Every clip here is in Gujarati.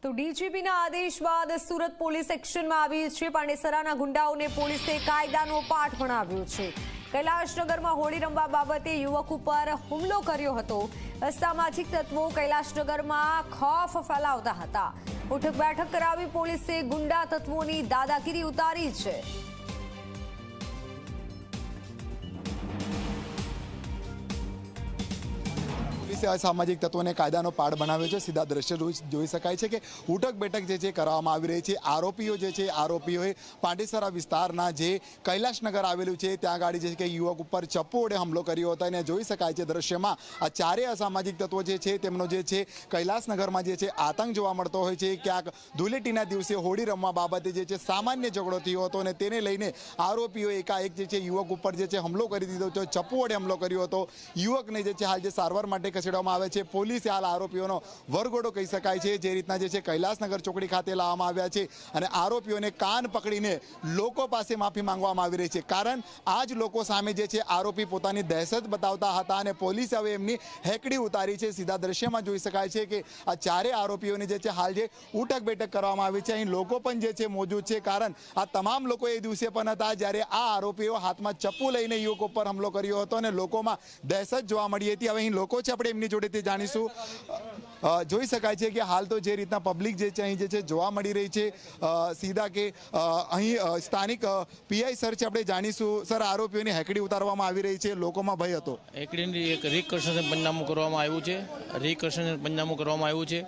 તો ડીજીપીના આદેશ બાદ સુરત પોલીસ એક્શનમાં આવી છે। પાંડેસરાના ગુંડાઓને પોલીસે કાયદાનો પાઠ ભણાવ્યો છે। કૈલાશનગરમાં હોળી રમવા બાબતે યુવક ઉપર હુમલો કર્યો હતો। અસામાજિક તત્વો કૈલાશનગરમાં ખૌફ ફેલાવતા હતા। ઉઠક બેઠક કરાવી પોલીસે ગુંડા તત્વોની દાદાગીરી ઉતારી છે। असामाजिक तत्वों ने कायदानो पाठ बनाव्यो छे। सीधा दृश्य जोई शकाय छे के उठक बेठक जे छे करवामां आवी रही छे। आरोपीओए પાંડેસરા विस्तारना जे कैलाशनगर आवेलुं छे त्यां गाड़ी जे के युवक उपर चप्पू वडे हमलो कर्यो हतो अने जोई शकाय छे दृश्यमां आ चारे असामाजिक तत्वो जे छे तेमनो जे छे कैलाशनगरमां जे छे आतंक जोवा मळतो होय छे। क्यांक धूळेटीना दिवसे होळी रमवा बाबते जे छे सामान्य झगड़ो थयो हतो अने तेने लईने आरोपीओए एकाएक जे छे युवक उपर जे छे हमलो करी दीधो छे। चप्पू वडे हमलो कर्यो हतो। युवकने जे छे हाल जे सारवार माटे खसेडवामां आवे छे। पोलीसे हाल आरोपीओनो वरघोड़ो कही शकाय छे। जे रीतना जे छे कैलाशनगर ચોકડી खाते लाववामां आव्या छे अने आरोपीओने कान पकड़ीने लोको पासे माफी मांगवामां आवी रही छे। कारण आज लोको सामे जे छे आरोपी पोतानी दहशत बतावता हता अने पोलीसे हवे एमनी हेकड़ी उतारी छे। सीधा दृश्यमां जोई शकाय छे के आ चारे आरोपीओने जे छे हाल जे उठक बेठक करवामां आवी छे। અહીં લોકો પણ જે છે મોજૂદ છે। કારણ આ તમામ લોકો એ દિવસે પણ હતા જ્યારે આ આરોપીઓ હાથમાં ચપ્પુ લઈને યુવક ઉપર હુમલો કર્યો હતો અને લોકોમાં દહેશત જોવા મળી હતી। હવે અહીં લોકો છે આપણે એમની જોડેથી જાણીશું। જોઈ શકાય છે કે હાલ તો જે રીતના પબ્લિક જે છે અહીં જે છે જોવા મળી રહી છે। સીધા કે અહીં સ્થાનિક પીઆઈ સર છે આપણે જાણીશું। સર આરોપીઓની હેકડી ઉતારવામાં આવી રહી છે, લોકોમાં ભય હતો। હેકડીની એક રિકન્સ્ટ્રક્શન પંચનામું કરવામાં આવ્યું છે। રિકન્સ્ટ્રક્શન પંચનામું કરવામાં આવ્યું છે।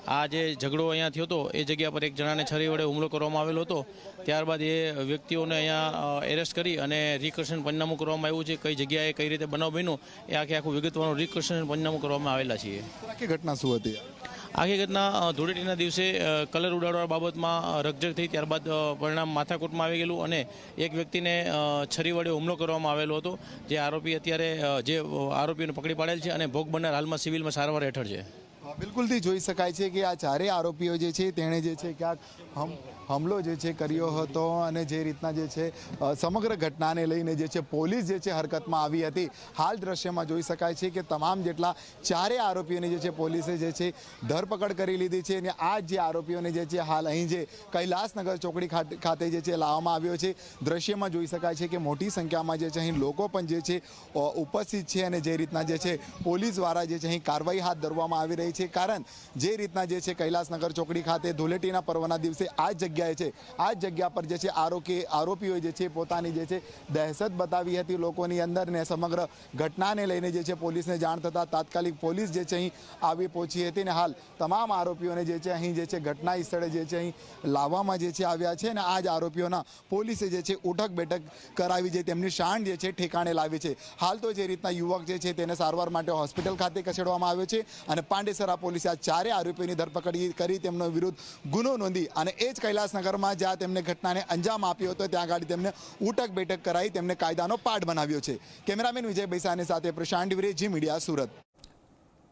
આ જે ઝઘડો અહીંયા થયો હતો એ જગ્યા પર એક જણાને છરી વડે હુમલો કરવામાં આવેલો હતો। ત્યારબાદ એ વ્યક્તિઓને અહીંયા એરેસ્ટ કરી અને રિકન્સ્ટ્રક્શન પંચનામું કરવામાં આવ્યું છે। કઈ જગ્યાએ કઈ રીતે બનાવ બન્યો એ આખું વિગતવારનું રિકન્સ્ટ્રક્શન પંચનામું કરવામાં આવેલા છીએ। આખી ઘટના શું હતી? આખી ઘટના ધૂળેટીના દિવસે કલર ઉડાડવા બાબતમાં રકઝક થઈ, ત્યારબાદ પરિણામ માથાકૂટમાં આવી ગયેલું અને એક વ્યક્તિને છરી વડે હુમલો કરવામાં આવેલો હતો। જે આરોપી અત્યારે જે આરોપીઓને પકડી પાડેલ છે અને ભોગ બનનાર હાલમાં સિવિલમાં સારવાર હેઠળ છે। બિલકુલથી જોઈ શકાય છે કે આ ચારેય આરોપીઓ જે છે તેણે જે છે ક્યાંક હુમલો જે છે કર્યો હતો અને જે રીતના જે છે સમગ્ર ઘટનાને લઈને જે છે પોલીસ જે છે હરકતમાં આવી હતી। હાલ દ્રશ્યમાં જોઈ શકાય છે કે તમામ જેટલા ચારેય આરોપીઓની જે છે પોલીસે જે છે ધરપકડ કરી લીધી છે અને આ જે આરોપીઓને જે છે હાલ અહીં જે કૈલાશનગર ચોકડી ખાતે જે છે લાવવામાં આવ્યો છે। દ્રશ્યમાં જોઈ શકાય છે કે મોટી સંખ્યામાં જે છે અહીં લોકો પણ જે છે ઉપસ્થિત છે અને જે રીતના જે છે પોલીસ દ્વારા જે છે અહીં કાર્યવાહી હાથ ધરવામાં આવી રહી છે। કારણ જે રીતના જે છે કૈલાશનગર ચોકડી ખાતે ધૂળેટીના પર્વના દિવસે આ જગ્યાએ છે આ જગ્યા પર જે છે આરોપીઓએ જે છે પોતાની જે છે દહેશત બતાવી હતી લોકોની અંદર ને સમગ્ર ઘટનાને લઈને જે છે પોલીસને જાણ થતાં તાત્કાલિક પોલીસ જે છે અહીં આવી પહોંચી હતી ને હાલ તમામ આરોપીઓને જે છે અહીં જે છે ઘટના સ્થળે જે છે અહીં લાવવામાં જે છે આવ્યા છે અને આ જ આરોપીઓના પોલીસે જે છે ઉઠક બેઠક કરાવી છે, તેમની શાન જે છે ઠેકાણે લાવી છે। હાલ તો જે રીતના યુવક જે છે તેને સારવાર માટે હોસ્પિટલ ખાતે ખસેડવામાં આવ્યો છે અને પાંડેસરા પોલીસે આ ચારે આરોપીઓની ધરપકડ કરી તેમનો વિરુદ્ધ ગુનો નોંધી અને એ જ કૈલાશનગરમાં જ્યાં તેમને ઘટનાને અંજામ આપ્યો હતો ત્યાં ગાડી તેમને ઉઠક બેઠક કરાવી તેમને કાયદાનો પાઠ બનાવ્યો છે। કેમેરામેન વિજય બૈસાની સાથે પ્રશાંત દિવરે, જી મીડિયા, સુરત।